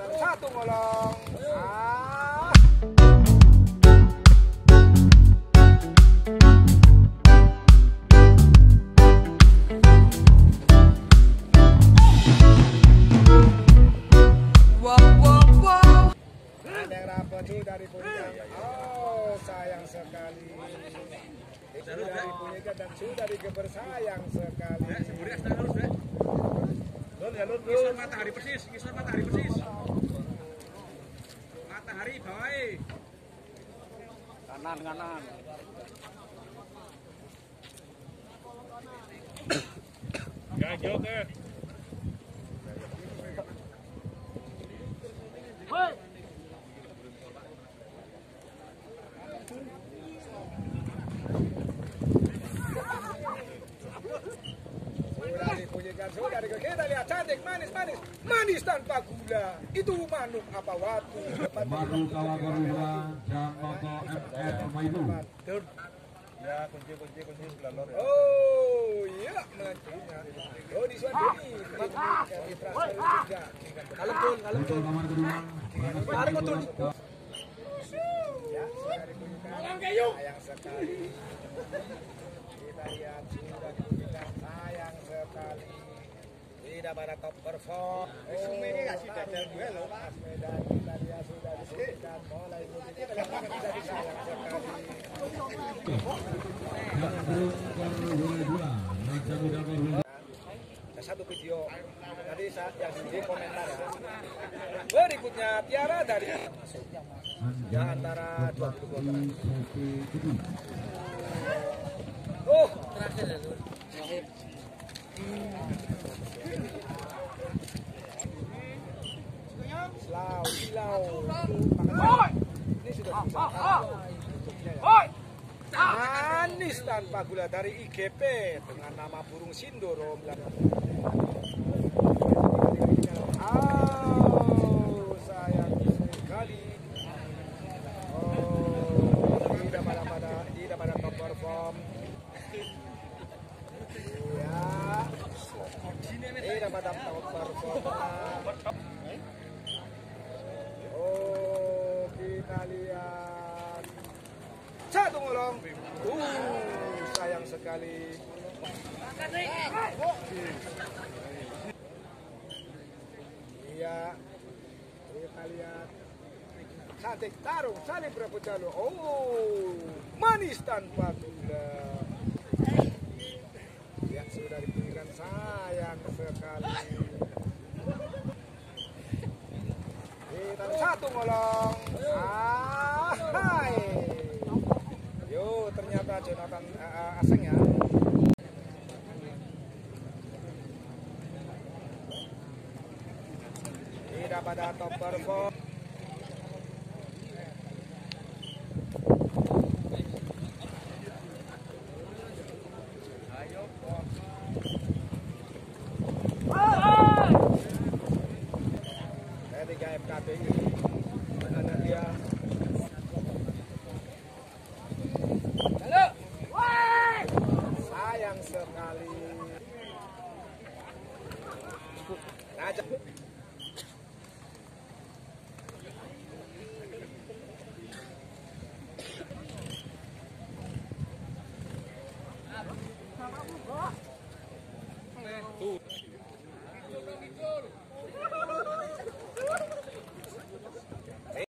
Satu ngolong. Ada yang rapat dari punya. Oh, sayang sekali. Itu dari punya dan sudah digeber, sayang sekali. Ngisor matahari persis, ngisor matahari persis. Matahari bawah. Kanan. Gajok ke. Hoi. Sudah kita lihat cantik, manis tanpa gula. Itu manuk apa watu? Manuk Kawagarula dan Moto MR Maidu. Ya, kunci sebelah lor. Oh iya, menantunya. Oh di sana ini. Untuk kamar kedua. Tarik betul. Ya, sudah dibunyikan. Sayang sekali. Kita lihat sudah dibunyikan, sayang sekali. Tidak pada top perform. Ini kasih dada gue loh. Medan kita lihat sudah disebutkan mulai kita lihat bisa disayang sekali. Satu video tadi yang di komentar ya. Berikutnya Tiara dari ya antara 20 kotoran. Oh, terakhir ya. Silau. Ini sudah manis tanpa gula dari IGP dengan nama burung Sindoro. Oh, sayang sekali. Oh, tidak pada top perform. Ya, tidak pada top perform. Oh, kita lihat satu ngolong. Sayang sekali. Iya, kita lihat cantik tarung saling berebut jalur. Oh, manis tanpa gula. Ya sudah diberikan, sayang sekali. Kita satu ngolong. Hai. Yo, ternyata Jonathan asing ya. Tidak pada top perform. Ayo, dari FKT ini mana dia? Halo, sayang sekali. Nah,